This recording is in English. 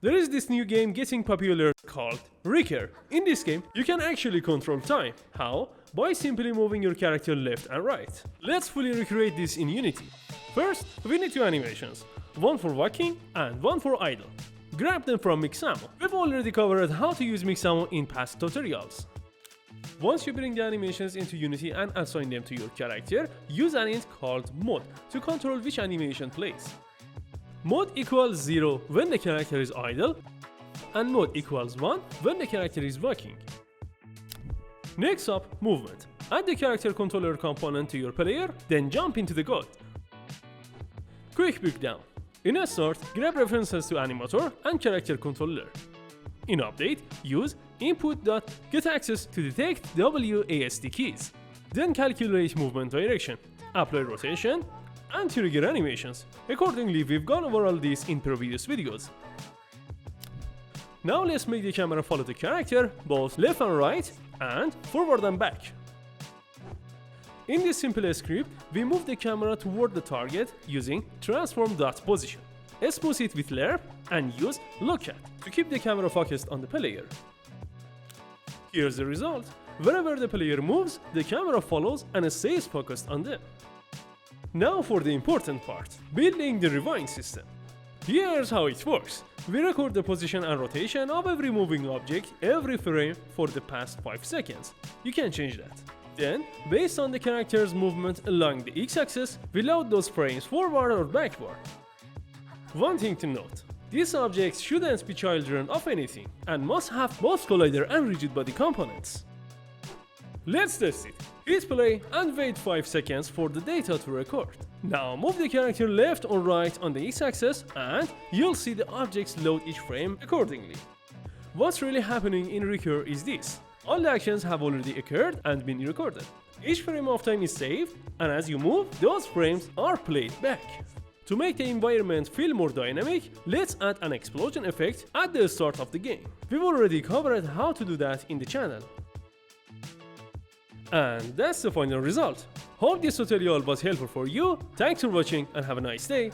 There is this new game getting popular called RECUR. In this game, you can actually control time. How? By simply moving your character left and right. Let's fully recreate this in Unity. First, we need two animations, one for walking and one for idle. Grab them from Mixamo. We've already covered how to use Mixamo in past tutorials. Once you bring the animations into Unity and assign them to your character, use an int called mode to control which animation plays. Mode equals 0 when the character is idle, and mode equals 1 when the character is walking. Next up, movement. Add the character controller component to your player, then jump into the code. Quick breakdown. In a start, grab references to animator and character controller. In update, use input.getAccess to detect WASD keys. Then calculate movement direction, apply rotation, and trigger animations. Accordingly, we've gone over all these in previous videos. Now let's make the camera follow the character, both left and right, and forward and back. In this simple script, we move the camera toward the target using transform.position. Smooth it with lerp and use look at to keep the camera focused on the player. Here's the result. Wherever the player moves, the camera follows and stays focused on them. Now for the important part, building the rewind system. Here's how it works. We record the position and rotation of every moving object every frame for the past 5 seconds. You can change that. Then, based on the character's movement along the x-axis, we load those frames forward or backward. One thing to note, these objects shouldn't be children of anything and must have both collider and rigid body components. Let's test it. Hit play and wait 5 seconds for the data to record. Now move the character left or right on the x-axis and you'll see the objects load each frame accordingly. What's really happening in RECUR is this. All the actions have already occurred and been recorded. Each frame of time is saved, and as you move, those frames are played back. To make the environment feel more dynamic, let's add an explosion effect at the start of the game. We've already covered how to do that in the channel. And that's the final result. Hope this tutorial was helpful for you. Thanks for watching and have a nice day.